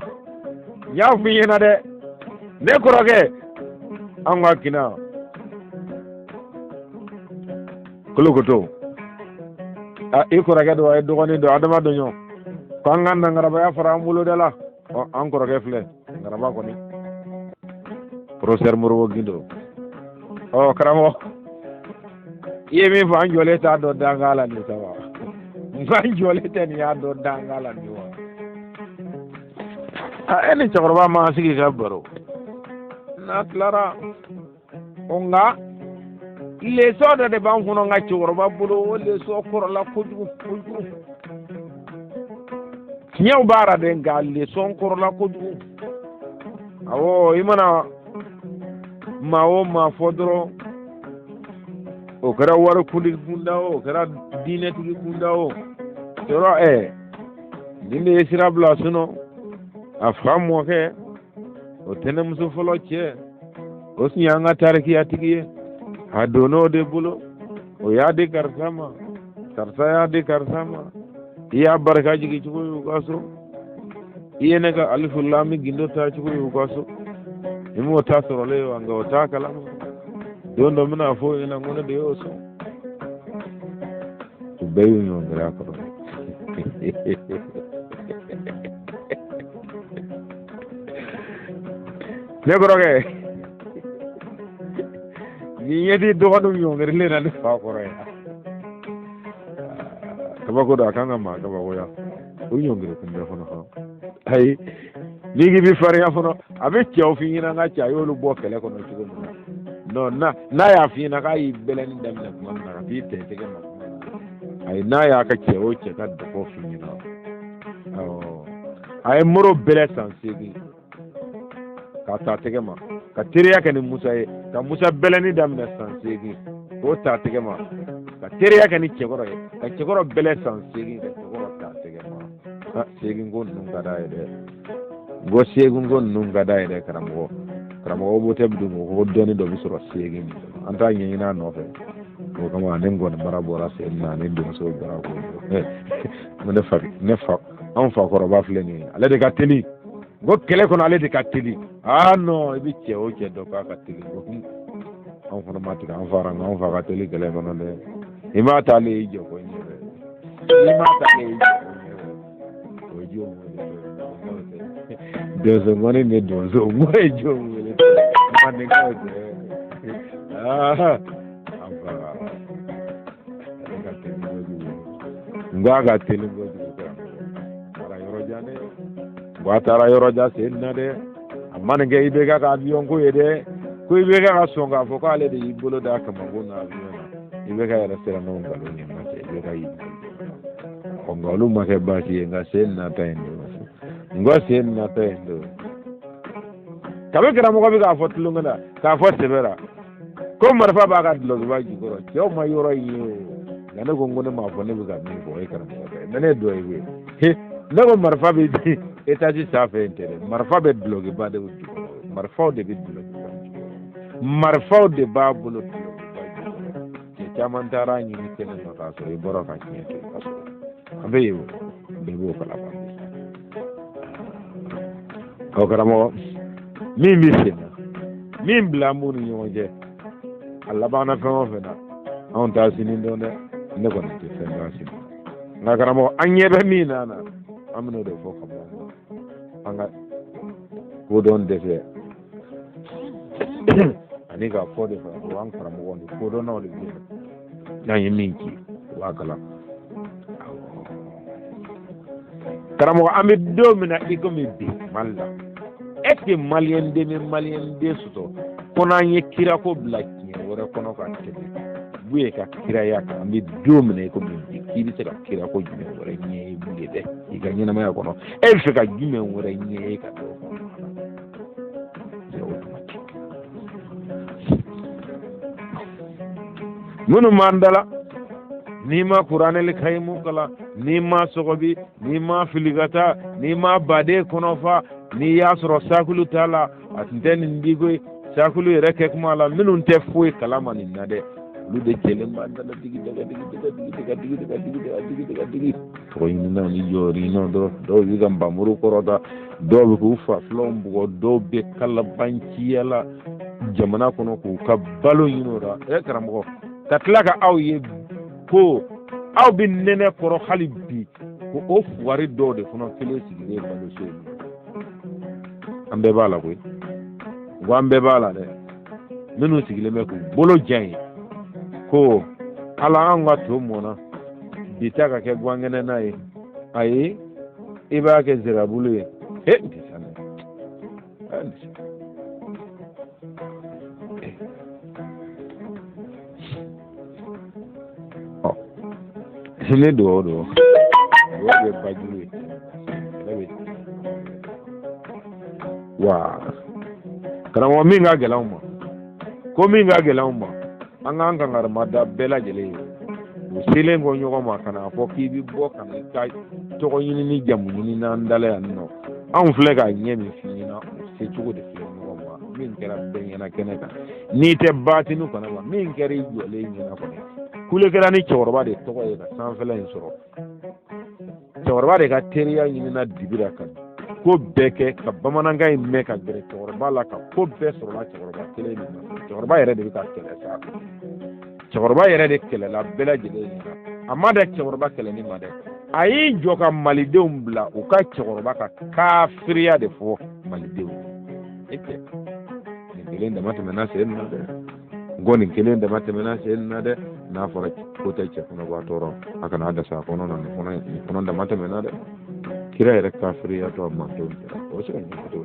n y'a f'i ɲɛna dɛ ne kɔrɔkɛ an ka kina kolokoto i kɔrɔkɛ don a ye dɔgɔnin don adama dɔ ɲɔ ko an ka nangarabaya fara an bolo de la an kɔrɔkɛ filɛ nangaraba kɔni professeur Modibo Guindo karamɔgɔ i ye min fɔ an jɔlen t'a dɔn danga la nin sa wa n jɔlen tɛ nin y'a dɔn danga la nin wa e ni cɛkɔrɔba ma sigi ka baro n'a tilara nka leçon dɔ de b'an kɔnɔ n ka cɛkɔrɔba bolo o leçon kɔrɔla kojugu tiɲɛw b'a la dɛ nka leçon kɔrɔla kojugu awɔ i mana maa o maa fɔ dɔrɔn o kɛra warikuntigi kunda o kɛra diinɛtigi kunda o yɔrɔ nin de ye sira bila a fa mɔkɛ o tɛnɛmuso fɔlɔ cɛ o tun y'an ka tarikiyatigi ye a donn'o de bolo o y'a di karisa ma karisa y'a di karisa ma i y'a barika jigin cogo ye u ka so i ye ne ka Alifu Lami Gindo ta cogo ye u ka so i m'o ta sɔrɔlen wa nka o t'a kalama don dɔ bɛna fɔ o ɲɛna ko ne de y'o sɔn u bɛɛ y'u ɲɔngiri a kɔrɔ ne kɔrɔkɛ nin ɲɛti dɔgɔninw ɲɔngirilen na ne fa kɔrɔ yan kabako don a kan ka maa kabakoya o ɲɔngiri kun bɛ fana ayi n'i k'i bi farinya fana a bɛ cɛw f'i ɲɛna n ka cɛ a y'olu bɔ kɛlɛ kɔnɔ cogo min na non n'a y'a f'i ɲɛna k'a y'i bɛlɛnni daminɛ tuma min na ka t'i tɛ tɛgɛ ma tuma min na ayi n'a y'a ka cɛ o cɛ ka dɔgɔ f'i ɲɛna a ye Moro bɛlɛ san 8 k'a ta tɛgɛ ma ka teriya kɛ ni Musa ye ka Musa bɛlɛnni daminɛ san 8 k'o ta tɛgɛ ma ka teriya kɛ ni Cɛkɔrɔ ye ka Cɛkɔrɔ bɛlɛ san 8 ka Cɛkɔrɔ ta tɛgɛ ma 8 ko ninnu ka d'a ye dɛ n ko 8 ko ninnu ka d'a ye dɛ karamɔgɔ b'o tɛ bi ko dɔnni dɔ bɛ sɔrɔ 8 an t'a ɲɛɲini a nɔfɛ o kama ne nkɔni mara bɔra 8 na ne denmuso bɔra ko ne fa an fa kɔrɔba filɛ nin ye ale de ka teli n ko kɛlɛ kɔnɔ ale de ka teli non i bɛ cɛ o cɛ dɔ k'a ka teli an fana ma tigɛ an fara an fa ka teli kɛlɛ kɔnɔ dɛ i m'a ta ale y'i jɔ ko ɲɛ dɛ i m'a ta ale y'i jɔ ko ɲɛ o ye jɔn wele donso ŋɔni ni donso ŋɔ ye jɔn wele maninkaw tɛ an fa ale ka teli kojugu n ko a ka teli kojugu taara yɔrɔ jan dɛ n ko a taara yɔrɔ jan sen na dɛ a manin kɛ i bɛ k'a ka avion ko ye dɛ ko ibe ka so ga fo ko ale de ibolo da kama gona avion ibe ka era sera non ga lo ni ma te ibe ka yi ko ngolu ma ke ba ti nga sen na tendo ngo sen na tendo kabe kara mo ko be ka fo tulunga da ka fo sebera ko marfa ba ka dlo ba ji ko yo ma yoro yi ngane ko ngone ma fo ne be ka mi ko e kara mo ka ne do e he ne ko marfa be di etaji sa fe intere marfa be dlo ge ba de marfa de be dlo marfa de ba bulo ke chaman tara ni ni kene no ka so e boro ka ni to ka so abe yo be bo kala ba ko kara mo mi misina min blamu ni yonje alla bana fe mo fe na on ta sinin do ne ne ko ne fe na sin na kara mo anyebe mi na na amno de fo ka mo anga ko don de fe ani ga fo de fa wan kara mo woni ko don no de na yiminki wa kala kara mo ami do mina iko mi bi malla est-ce que malien de soto kona nye kira ko blaki wora kono ka tebe buye ka kira ya ka mi domine ko mi kiri se ka kira ko jume wora nye buye de iga nyina ma ya kono e fe ka jume wora nye ka do munu mandala ni ma qur'an le khaymu kala ni ma sogobi ni ma filigata ni ma bade kono fa ni yasro sakulu tala atnden ndigo sakulu reke kuma la minun te fuy kalama ni nade lu de jele mandala digi to yina ni jori no do yigam bamuru korota do be ku fa flombo do be kala banci yala jamana kono ku kabalo yinora e karamgo katlaka aw ye ko aw bin nene koro khalibi ko of wari do de kono kele sigire balo so ambe bala koy wambe bala de menu sigile me ko bolo jay ko ala anga to mona bitaka ke gwangene nayi ayi iba ke zirabulu e ndisana ne do be bajulu wa kana mo minga gelawma ko minga gelawma anga ngar mada bela jele sile ngo nyoko ma kana fo ki bi bo kana ka to ko yini ni jamu ni na ndale anno an flega nyemi fina se chugo de fina ngo ma min kera ben yana keneka ni te batinu kana ba min keri jole ni na ko kule kera ni chorba de to ko e ka san fela en soro chorba de ka teriya ni na dibira kan ko beke ka bamananga in me ka gere chorba la ka ko be soro la chorba kele ni chorba yere de ka kele sa chorba yere de kele la bela jele ni amma da chorba kele ni made ayi joka malideum bla o ka chorba ka kafiriya de fo malideum ete ni kele nda mata mena se na de ngoni kele nda mata mena se na de na fara ko ta ce kuna ba toro aka na da sa kono na kono nda mata mena de kira yere kafiriya to amma to o se ni to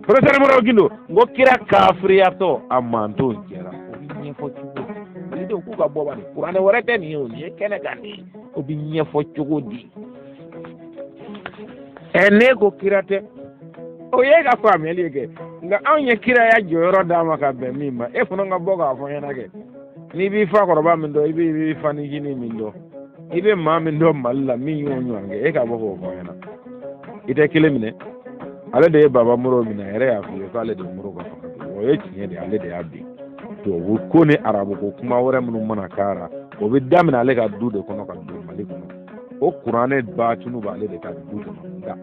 professeur mo gindo ngo kira kafiriya to amma to kira o ni fo do ku ka bo ba ni qur'ane warete ni o ni kene gandi o bi nyefo chugodi ene ko kirate o ye ga family yege nga anye kira ya joro dama ka be mima e funo nga boga fo yana ke ni bi fa ko ba min do ibi bi fa ni gini min do ibe ma min do malla mi yonyo ange e ka bogo fo yana ite kile mine ale de baba muro mina ere ya fi ko ale de muro ko o ye tinye de ale de abi to wo ko ne arabu ko kuma wore mun mana kara o bi damina ale ka du de kono ka du mali kono o qur'ane ba tunu ba ale de ka du kono da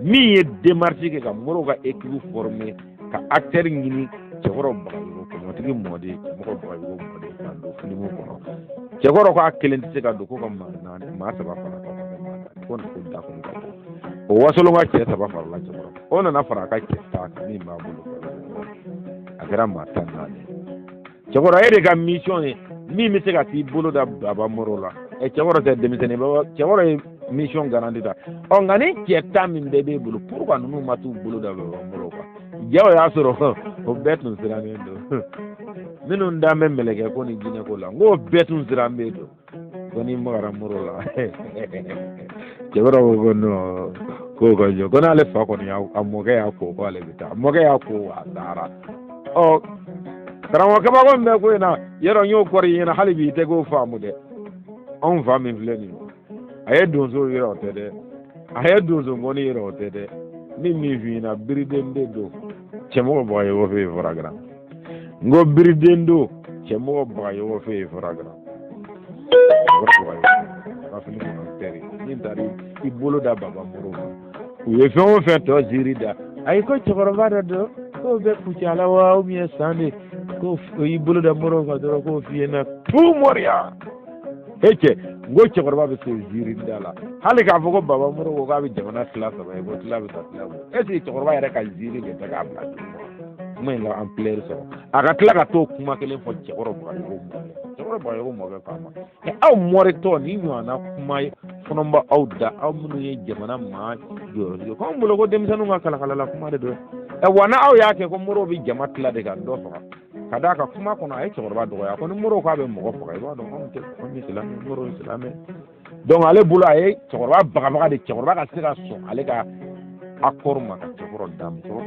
mi ye démarche ke ka moro ka équipe formé ka acteur ngini ci woro ba ko mo tigi modi mo ko ba ko modi ka do fini mo kono ci woro ko akelen ci ka do ko ma na ma sa ba fara ko ko da ko o wasolo nga ci sa ba fara la ci woro ona na fara ka ci ta ni ma bulu agara ma tan na cɛkɔrɔba e de ka mission ye min bɛ se ka t'i bolo da baba moro la cɛkɔrɔba tɛ denmisɛnnin baba cɛkɔrɔba ye mission garanti ta ɔ nka ni cɛ ta min bɛɛ b'e bolo pourquoi ninnu ma t'u bolo da baba moro kan jago y'a sɔrɔ o betun siranen do minun da men meleke ko ni jine ko la ngo betun sirambe do koni magara muro la jebara ko no ko jo kona le fa ko ni amoge ya ko ale bita amoge ya ko asara o karamo ka ba ko me ko na yero nyo kori ina halibi te go famu de on va min fleni aye donzo yero te de aye donzo ngoni yero te de ni mi vina biridende do chemo boye wo fe fragra ngo biridendo chemo boye wo fe fragra rafini ko teri ni dari ibolo da baba moro ye fon fe to zirida ay ko chobara do ko be kuchala wa mi sande ko ibolo da moro ko do ko fiena pu moria heke ngo chobara be zirida la hali ka fogo baba moro ko ga be jamana class ba ko class ta class esi chobara yare ka ziri be ta ga bla mais la en plaire so aga tla ka to kuma kelen fo chobara ba yo mo ga kama e aw more to ni no na kuma fonomba awda aw munu ye jamana ma yo ko mbulo ko dem sanu kala kala la kuma de do e wana aw yake ko muro bi jamat la de ga do fa kada ka kuma ko na ay chorba do ya ko ni muro ko be mo ko fa do on te on islam muro islam donc ale bula ay chorba baga de chorba ka sira so ale ka akor ma ka chorba dam so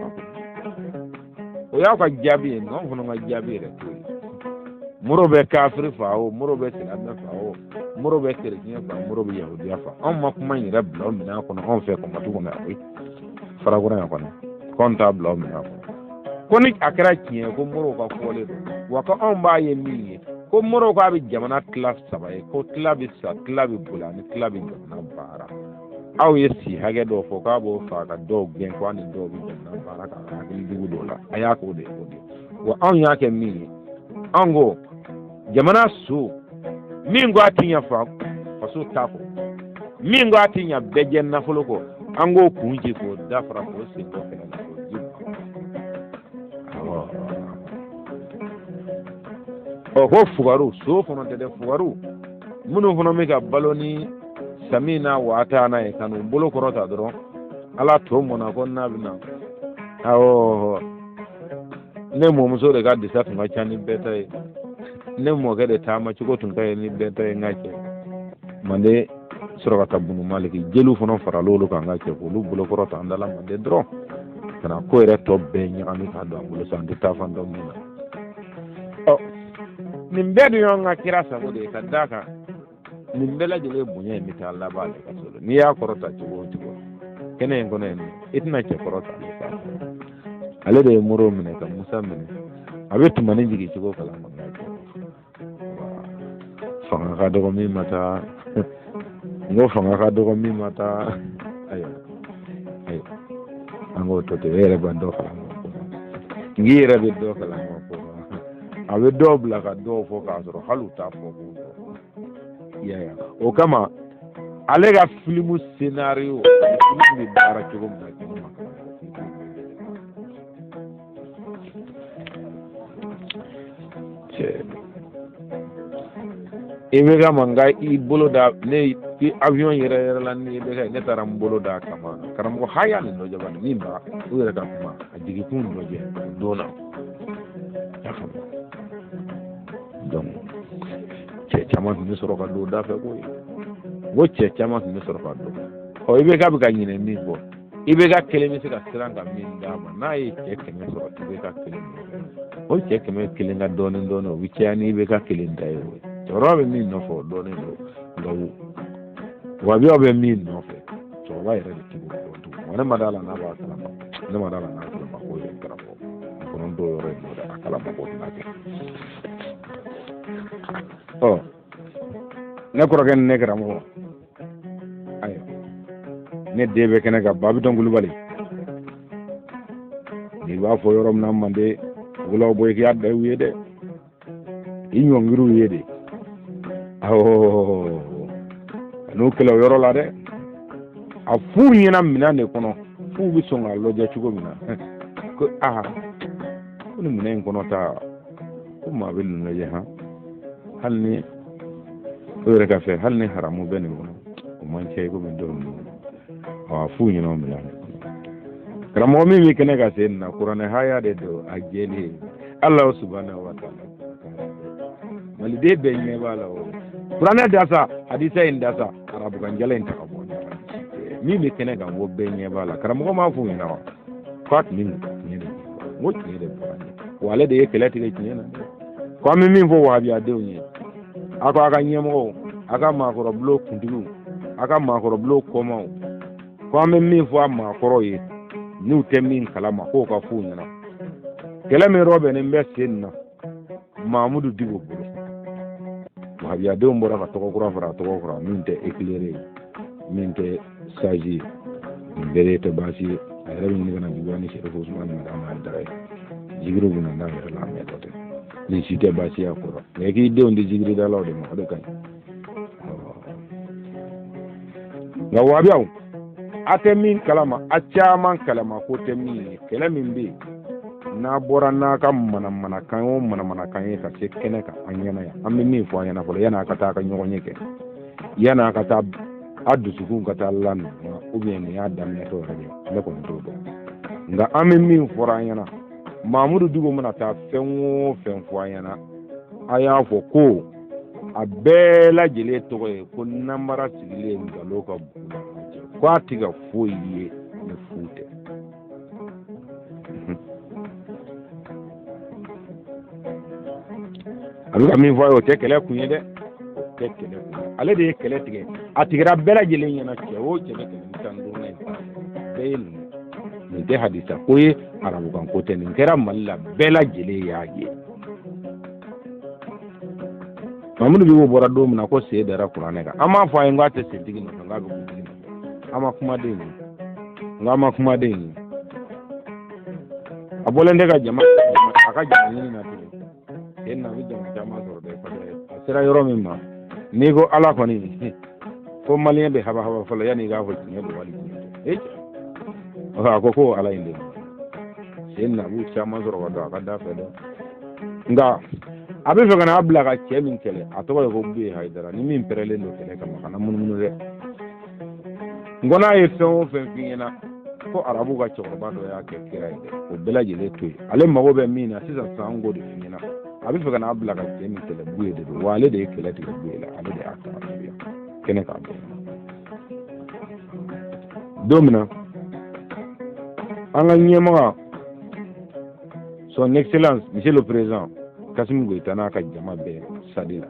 o ya ka jabi no hono ma jabi re muro be kafir faawo muro be silamɛ faawo muro be chrétien fa muro be yahudiya fa on ma kuma yɛrɛ bila o minɛn kɔnɔ anw fɛ kɔmatu kɔnɔ ayi farakura yan kɔnɔ kɔn t'a bila o minɛn kɔnɔ ko ni a kɛra tiɲɛ ko muro ka fɔlen don wa ko anw b'a ye min ye ko muro k'a bɛ jamana tila saba ye ko tila bɛ sa tila bɛ boli ani tila bɛ jamana baara aw ye si hakɛ dɔ fɔ k'a b'o fa ka dɔw gɛn ko ani dɔw bɛ jamana baara ka hakili jugu dɔw la a y'a k'o de ye o de wa anw y'a kɛ min ye anw ko jamana so min ko a ti ɲɛ faso ta kɔ min ko a ti ɲɛ bɛɛ jɛ nafolo kɔ an k'o kun ci k'o dafara k'o sen bɔ kɛlɛ la k'o ji ko fugaru so fana tɛ dɛ fugaru minnu fana bɛ ka balo ni sami n'a waata n'a ye ka n'u bolo kɔrɔ ta dɔrɔn ala to mɔna ko n'a bɛ na awɔ ne mɔmuso de ka disa tun ka ca ni bɛɛ ta ye ne mɔkɛ de taama cogo tun ka ye ni bɛɛ ta ye n ka cɛ mande sɔrɔ ka taa bunu maliki jeliw fana farala olu kan ka cɛ k'olu bolokɔrɔ ta an dala mande dɔrɔn ka na ko yɛrɛ tɔ bɛɛ ɲagami k'a don an bolo sa an tɛ taa fan dɔ min na nin bɛɛ dun y'an ka kira sago de ye ka d'a kan nin bɛɛ lajɛlen bonya in bɛ taa laban ale ka so n'i y'a kɔrɔta cogo o cogo kɛnɛ in kɔnɔ yen i tɛna cɛ kɔrɔta ale sa ale de ye moro minɛ ka musa minɛ a bɛ tumani jigin cogo kalama fanga ka dɔgɔ min ma taa n ko fanga ka dɔgɔ min ma taa ayiwa an k'o to ten e yɛrɛ bɛ dɔ kalama n k'i yɛrɛ bɛ dɔ kalama a bɛ dɔw bila ka dɔw fɔ k'a sɔrɔ hali u t'a fɔ k'u dɔn yaya o kama ale ka filimu scénario filimu bɛ baara cogo min na kɛnɛ ma i bɛ ka manga i bolo da ne avion yɛrɛ la ni bɛ ka ne taara n bolo da kama karamɔgɔ haya nin dɔ jaba min ba o yɛrɛ ka kuma a jigin kun dɔ jɛ don na ya faamu donc cɛ caman tun bɛ sɔrɔ ka don da fɛ ko ye o cɛ caman tun bɛ sɔrɔ ka don ɔ i bɛ ka bɛ ka ɲinɛ min kɔ i bɛ ka kelen bɛ se ka siran ka min d'a ma n'a ye cɛ 100 sɔrɔ i bɛ ka kelen o cɛ 100 kelen ka dɔɔnin dɔɔnin o bɛ caya ni i bɛ ka kelen da ye o ye cɛkɔrɔba bɛ min nɔfɛ o dɔɔnin don nka wabiyaw bɛ min nɔfɛ cɛkɔrɔba yɛrɛ de t'o dɔn wa ne ma d'a la n'a b'a kalama ne ma d'a la n'a kalama k'o ye karamɔgɔ kɔnɔ dɔw yɔrɔ in dɛ a kalama k'o tɛna kɛ ɔ ne kɔrɔkɛ ni ne karamɔgɔ ayiwa ne den bɛ kɛnɛ kan Babidɔn Kulubali n'i b'a fɔ yɔrɔ min na Mande wulaw bɔ i k'i y'a da u ye dɛ i ɲɔngiriw ye de awɔ n'u kɛlɛ o yɔrɔ la dɛ a f'u ɲɛna minɛn de kɔnɔ f'u bɛ sɔn k'a lajɛ cogo min na ko ko ni minɛn in kɔnɔ ta ko maa bɛ nin lajɛ hali ni o yɛrɛ ka fɛ hali ni haramu bɛ nin kɔnɔ o man ca i komi dɔw ninnu a f'u ɲɛna o minɛn karamɔgɔ min bɛ kɛnɛ ka sen na kuranɛ haya de don a jɛlen ala subhanahu wa ta'ala maliden bɛɛ ɲɛ b'a la o kuranɛ dasa hadisa in dasa arabukan jala in ta ka bɔ min bɛ kɛnɛ kan o bɛɛ ɲɛ b'a la karamɔgɔ m'a f'u ɲɛna wa k'a tun bɛ tiɲɛ de n ko tiɲɛ de bɔra wa ale de ye kɛlɛ tigɛ tiɲɛ na ko an bɛ min fɔ wahabiyadenw ye a ko a ka ɲɛmɔgɔw a ka maakɔrɔbulon kuntigiw a ka maakɔrɔbulon kɔmaw ko an bɛ min fɔ a maakɔrɔw ye n'u tɛ min kalama k'o ka f'u ɲɛna kɛlɛ min yɔrɔ bɛnnen bɛ sen na mahamudu dibo bolo wahabiyadenw bɔra ka tɔgɔ kura fara tɔgɔ kura min tɛ éclairé min tɛ sage ye nin bɛɛ tɛ baasi ye a yɛrɛ bɛ ɲini ka na juguya ni Sɛrifu Usumani Madamu Hayidara ye jigiriw bɛ na n'a yɛrɛ la mɛ dɔ tɛ nin si tɛ baasi y'a kɔrɔ mɛ k'i denw di jigiridalaw de ma o de ka ɲi nka wahabiyaw a tɛ min kalama a caman kalama ko tɛ min ye kɛlɛ min bɛ yen n'a bɔra n'a ka manamanakan o manamanakan ye ka se kɛnɛ kan an ɲɛna yan an bɛ min fɔ an ɲɛna fɔlɔ yan'a ka taa a ka ɲɔgɔn ye kɛ yan'a ka taa a dusukun ka taa la nin nin y'a daminɛ tɔ yɛrɛ de ne kɔni t'o dɔn nka an bɛ min fɔra an ɲɛna mahamudu dugu mana taa fɛn o fɛn fɔ an ɲɛna a y'a fɔ ko a bɛɛ lajɛlen tɔgɔ ye ko namara sigilen nkalon ka bon ko a tɛ ka foyi ye ni fu tɛ a bɛ ka min fɔ a ye o tɛ kɛlɛ kun ye dɛ o tɛ kɛlɛ kun ye ale de ye kɛlɛ tigɛ a tigɛra bɛɛ lajɛlen ɲɛna cɛ o cɛ bɛ kɛlɛ ni tan duuru in bɛɛ ye nin tɛ hadisa ko ye arabukan ko tɛ nin kɛra mali la bɛɛ lajɛlen y'a ye mamudu bi bɔra don min na ko sen dara kuranɛ kan an m'a fɔ a ye n k'a tɛ sentigi nɔfɛ n k'a bɛ kuntigi nɔfɛ an ma kumaden ye n k'a ma kumaden ye a bɔlen tɛ ka jama a ka jama ɲini na tugun sen na a bɛ jama caman sɔrɔ dɛ a sera yɔrɔ min ma n'i ko ala kɔni ko maliyɛn bɛ haba haba fɔlɔ yanni i k'a fɔ tiɲɛ don wali tiɲɛ tɛ a ko ala in de sen na a b'u caman sɔrɔ ka don a ka da fɛ dɛ nka a bɛ fɛ ka n'a bila ka cɛ min kɛlɛ a tɔgɔ ye ko Buye Hayidara ni min pɛrɛlen don kɛlɛ kama kana munumunu dɛ n ko n'a ye fɛn o fɛn f'i ɲɛna ko arabu ka cɛkɔrɔba dɔ y'a kɛ kira ye dɛ o bɛɛ lajɛlen to yen ale mago bɛ min na sisan san ko de f'i ɲɛna a bɛ fɛ ka n'a bila ka cɛ min kɛlɛ Buye de don wa ale de ye kɛlɛ tigɛ Buye la ale de y'a kalan kɛnɛ k'a bɛɛ don min na an ka ɲɛmɔgɔ son excellence monsieur le président Kassim Goïta n'a ka jama bɛɛ sadi la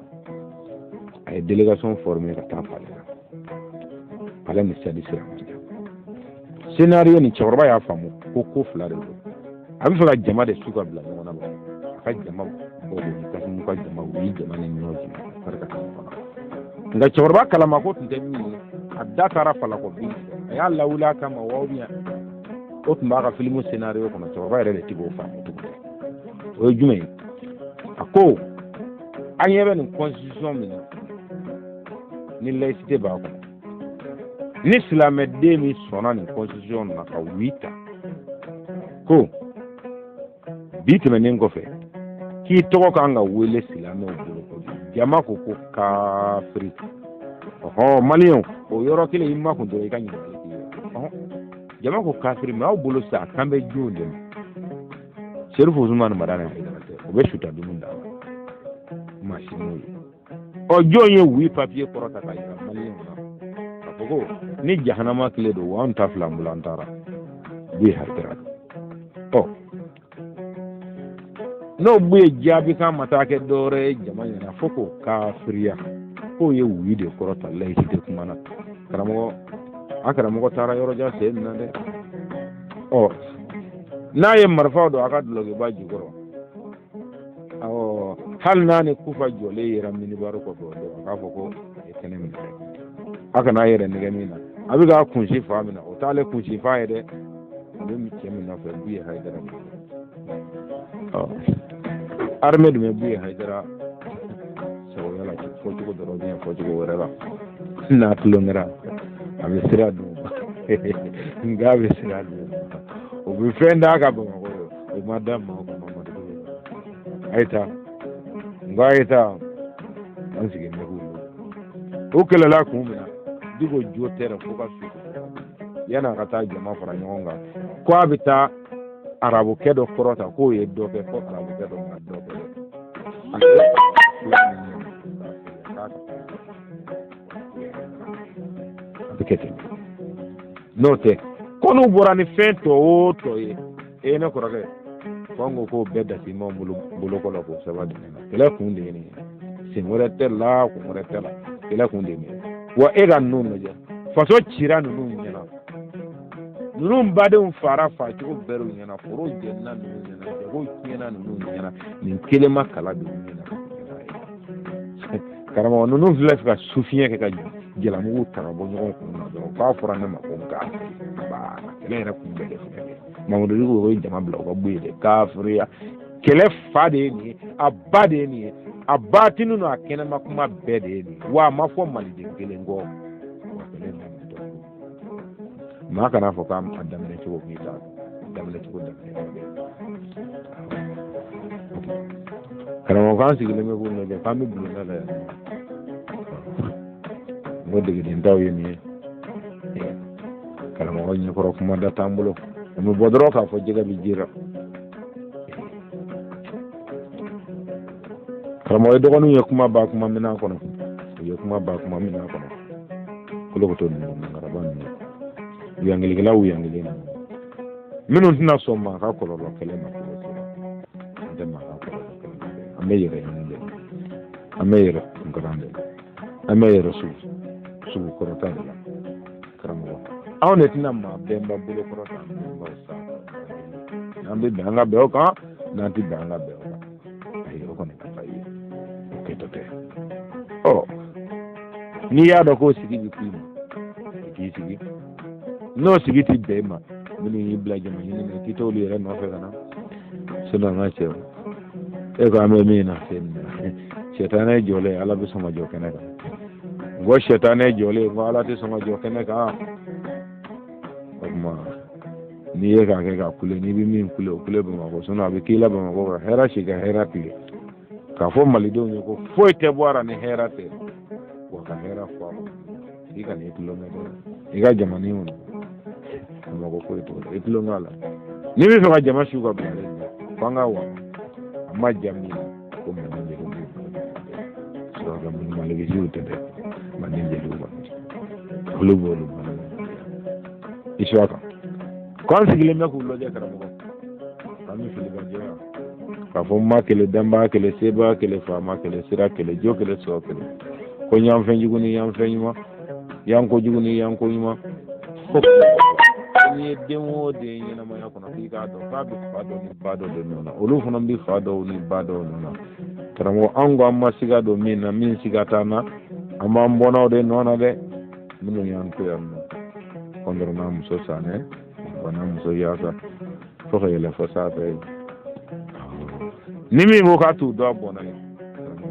a ye délégation formé ka taa palais la palais ni sadi sera man jan scénario ni cɛkɔrɔba y'a faamu ko fila de don a bɛ fɛ ka jama de su ka bila ɲɔgɔn na a ka jama bɔ ni Kassim ka jama u ye jama ni ɲɔgɔn jama kari ka taa ɲɔgɔn na nka cɛkɔrɔba kalama ko tun tɛ min ye a da taara falakɔ bin a y'a lawuli a kama wa bien o tun b'a ka filimu scénario kɔnɔ cɛkɔrɔba yɛrɛ de tɛ k'o faamu tuguni o ye jumɛn ye a ko an ɲɛ bɛ nin constitution min na ni laïcité b'a kɔnɔ ni silamɛden min sɔnna nin constitution na ka wi ta ko bi tɛmɛnen kɔfɛ k'i tɔgɔ kan ka wele silamɛw bolo ko jama ko kafiri ɔhɔn maliyɛnw o yɔrɔ kelen i ma kun dɔrɔn i ka ɲininkali k'i ye ɔhɔn jama ko kafiri mɛ aw bolo sa a kan bɛ jɔn de ma Sɛrifu Usumani Madamu Hayidara tɛ o bɛ suta dumuni d'a ma maa si m'o ye ɔ jɔn ye wi papiye kɔrɔta k'a jira maliyɛnw na k'a fɔ ko ni jahanama tile don wa an ta fila an bolo an taara Buye Hayidara ɔ n'o Buye jaabi k'a ma taa kɛ dɔwɛrɛ ye jama ɲɛna fo k'o kafiriya k'o ye wi de kɔrɔta laïcité kuma na karamɔgɔ a karamɔgɔ taara yɔrɔ jan sen na dɛ ɔ n'a ye marifaw don a ka dulokiba jukɔrɔ awɔ hali n'a ni kufa jɔlen yɛrɛ minibaru kɔfɛ o don a k'a fɔ ko a ye kɛnɛ minɛ dɛ a kana yɛrɛ nɛgɛ min na a bɛ k'a kunsi fa min na o t'ale kunsi fa ye dɛ a bɛ cɛ min nɔfɛ Buye Hayidara ɔ armée dun bɛ Buye Hayidara sagoya la fɔcogo dɔrɔn bien fɔcogo wɛrɛ la n'a tulon a bɛ sira dun nka a bɛ sira dun o bɛ fɛn d'a ka Bamakɔ o ma da maa kɔnɔ a ye taa nka a ye taa an sigi mɛku o kɛlɛla kun min na Diko jo tɛ fo ka su yan'a ka taa jama fara ɲɔgɔn kan ko a bɛ taa arabukɛ dɔ kɔrɔta k'o ye dɔ kɛ fo arabukɛ dɔ ka dɔ kɛ a bɛ kɛ ten n'o tɛ ko n'u bɔra ni fɛn tɔ o tɔ ye ne kɔrɔkɛ ko an ko k'o bɛɛ dasi ma bolokɔrɔ k'o sɛbɛn dɛmɛ na kɛlɛ kun de ye nin ye sen wɛrɛ tɛ la kun wɛrɛ tɛ la kɛlɛ kun de ye nin ye wa e ka ninnu lajɛ faso cira ninnu ɲɛna ninnu badenw fara facogo bɛɛ u ɲɛna foro jɛnna ninnu ɲɛna jago tiɲɛna ninnu ɲɛna nin kelen ma kala don ɲɛna karamɔgɔ ninnu filɛ fɛ ka sufiɲɛ kɛ ka jalamugu ta ka bɔ ɲɔgɔn kun na dɔrɔn k'a fɔra ne ma ko n k'a kɛlɛ yɛrɛ kun bɛɛ de filɛ Mamadu Diko ko jama bila u ka bɔ yen dɛ kafiriya kɛlɛ fa de ye nin ye a ba de ye nin ye a batini n'o a kɛnɛma kuma bɛɛ de ye nin ye wa a ma fɔ maliden kelen kɔ maa kana fɔ k'a daminɛ cogo k'i t'a daminɛ cogo daminɛ karamɔgɔ k'an sigilen bɛ k'u lajɛ k'an bɛ bulonda la yan n ko degeden taw ye nin ye karamɔgɔ ɲɛkɔrɔ kuma da t'an bolo an bɛ bɔ dɔrɔn k'a fɔ jɛgɛ bɛ ji la karamɔgɔ ye dɔgɔninw ye kuma ba kuma minɛn kɔnɔ u ye kuma ba kuma minɛn kɔnɔ kolo ko to ninnu nangaraba ninnu yangilikɛlaw yangilen ninnu minnu tɛna sɔn maa ka kɔlɔlɔ kɛlɛ ma an tɛ maa ka kɔlɔlɔ kɛlɛ ma an bɛ yɛrɛ ɲini de an bɛ yɛrɛ kunkaran de la an bɛ yɛrɛ sugu kɔrɔta de la karamɔgɔ anw de tɛna maa bɛnba bolo kɔrɔta an bɛnbaw sa n'an bɛ bɛn an ka bɛn o kan n'an tɛ bɛn an ka bɛn o kan ayi o kɔni ka fa ye o kɛtɔ tɛ n'i y'a dɔn k'o sigi bɛ k'i ma i k'i sigi n'o sigi tɛ bɛn ma minnu y'i bila jama ɲini na i tɛ t'olu yɛrɛ nɔfɛ ka na sinɔn an ka cɛw e ko an bɛ min na se nin na sɛtanɛ jɔlen ala bɛ sɔn ka jɔ kɛnɛ kan n ko sɛtanɛ jɔlen n ko ala tɛ sɔn ka jɔ kɛnɛ kan o tuma n'i ye k'a kɛ ka kule n'i bɛ min kule o kule Bamakɔ sinɔn a bɛ k'i la Bamakɔ ka hɛrɛ si ka hɛrɛ tile k'a fɔ malidenw ye ko foyi tɛ bɔ a la ni hɛrɛ tɛ wa ka hɛrɛ fɔ a kɔnɔ i ka n'i tulon kɛ dɔrɔn i ka jamana kɔnɔ Bamakɔ foyi t'o la i tulon k'a la n'i bɛ fɛ ka jama siw ka bila fo an ka wa a ma ja min ko manden jeliw b'o sɔrɔ ka maligisiw tɛ dɛ manden jeliw ma olu b'olu bolo i sɔ kan ko an sigilen bɛ k'u lajɛ karamɔgɔ an bɛ fili ka jɛ k'a fɔ ma kɛlɛ danba kɛlɛ seba kɛlɛ faama kɛlɛ sira kɛlɛ jo kɛlɛ sɔrɔ kɛlɛ ko yan fɛn jugu ni yan fɛn ɲuman yan ko jugu ni yan ko ɲuman ko n'i ye den o den ɲɛnamaya kɔnɔ k'i k'a dɔn k'a bɛ fa dɔ ni ba dɔ de nɔ na olu fana bɛ fa dɔw ni ba dɔw nɔ na karamɔgɔ an ko an ma siga don min na min siga t'an na an b'an bɔnnaw de nɔ na dɛ minnu y'an to yan nɔ kɔndɔrɔ n'a muso sanɛ bana muso yaasa fo ka yɛlɛ fɔ sanfɛ ni min ko k'a t'u dɔn a bɔnna ye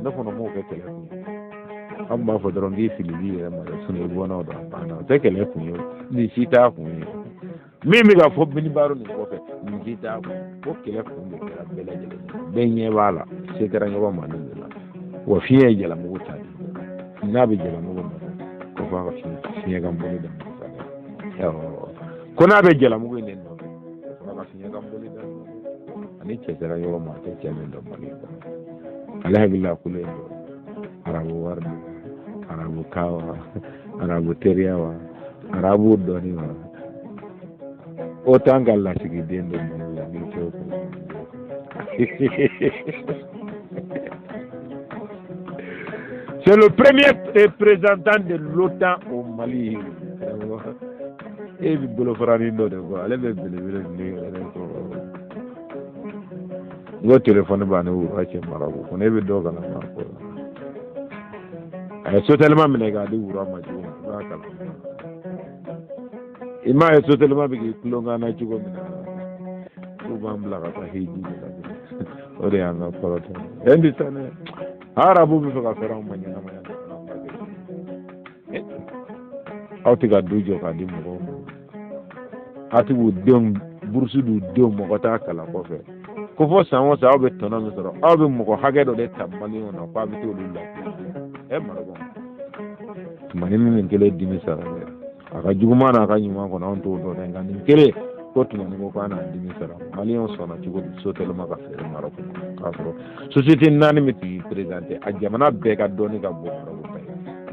ne fana m'o kɛ kɛlɛ kun an b'a fɔ dɔrɔn k'i fili i yɛrɛ ma dɛ sinɔn i bɔnnaw dɔn a banna o tɛ kɛlɛ kun ye nin si t'a kun ye min bɛ ka fɔ binibaro nin kɔfɛ nin si t'a kun ko kɛlɛ kun de kɛra bɛɛ lajɛlen bɛɛ ɲɛ b'a la se kɛra ɲɔgɔn ma nin de la wa fiɲɛ ye jalamugu ta de n'a bɛ jalamugu ma ko f'a ka fiɲɛ ka boli daminɛ ko n'a bɛ jalamugu in de nɔfɛ ko f'a ka fiɲɛ ka boli daminɛ ani cɛ kɛra ɲɔgɔn ma a tɛ cɛ min dɔn mali kɔnɔ ale hakili la kule arabu wari arabu kawa arabu teriya wa arabu dɔɔni wa o t'an ka lasigiden dɔ minnu la ni cɛw kun c'est le premier représentant de l'OTAN au Mali e bɛ bolofaranin dɔ de fɔ ale bɛ belebele ni yɛrɛ ko n ko telefɔni b'an wura cɛ Marako ko ne bɛ dɔ kalan ma ko a ye sotelima minɛ k'a di wura ma cogo min i b'a kalan i m'a ye sotelima bɛ k'i tulon na cogo min na k'u b'an bila ka taa hiji de la o de y'an ka kɔrɔtɔ e ni sanɛ arabu bɛ fɛ ka fɛɛrɛ anw ma ɲɛnamaya aw tɛ ka du jɔ k'a di mɔgɔw ma aw tɛ k'u denw burusi d'u denw mɔgɔ t'a kalan kɔfɛ ko fɔ san o san aw bɛ tɔnɔ min sɔrɔ aw bɛ mɔgɔ hakɛ dɔ de ta maliyɛnw na k'aw bɛ t'olu la Marako tuma ni min kelen dimi sara dɛ a ka juguman n'a ka ɲuman kɔnɔ anw t'o dɔn dɛ nka nin kelen o ko tuma ni ko ana dimi sara malien sona ci ko sotel ma ka fere Maroc ka fro société nani mi ti présenté a jamana be ka doni ka bo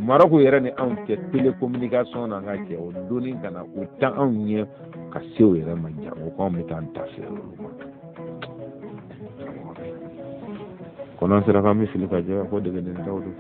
Maroc yɛrɛ ni anw cɛ télécommunication na nga cɛ o doni kana o ta anw ɲɛ ka se o yɛrɛ ma ja o k'anw bɛ taa an ta feere olu ma kono sera ka mi fili ka jɛ ko dege nin taw do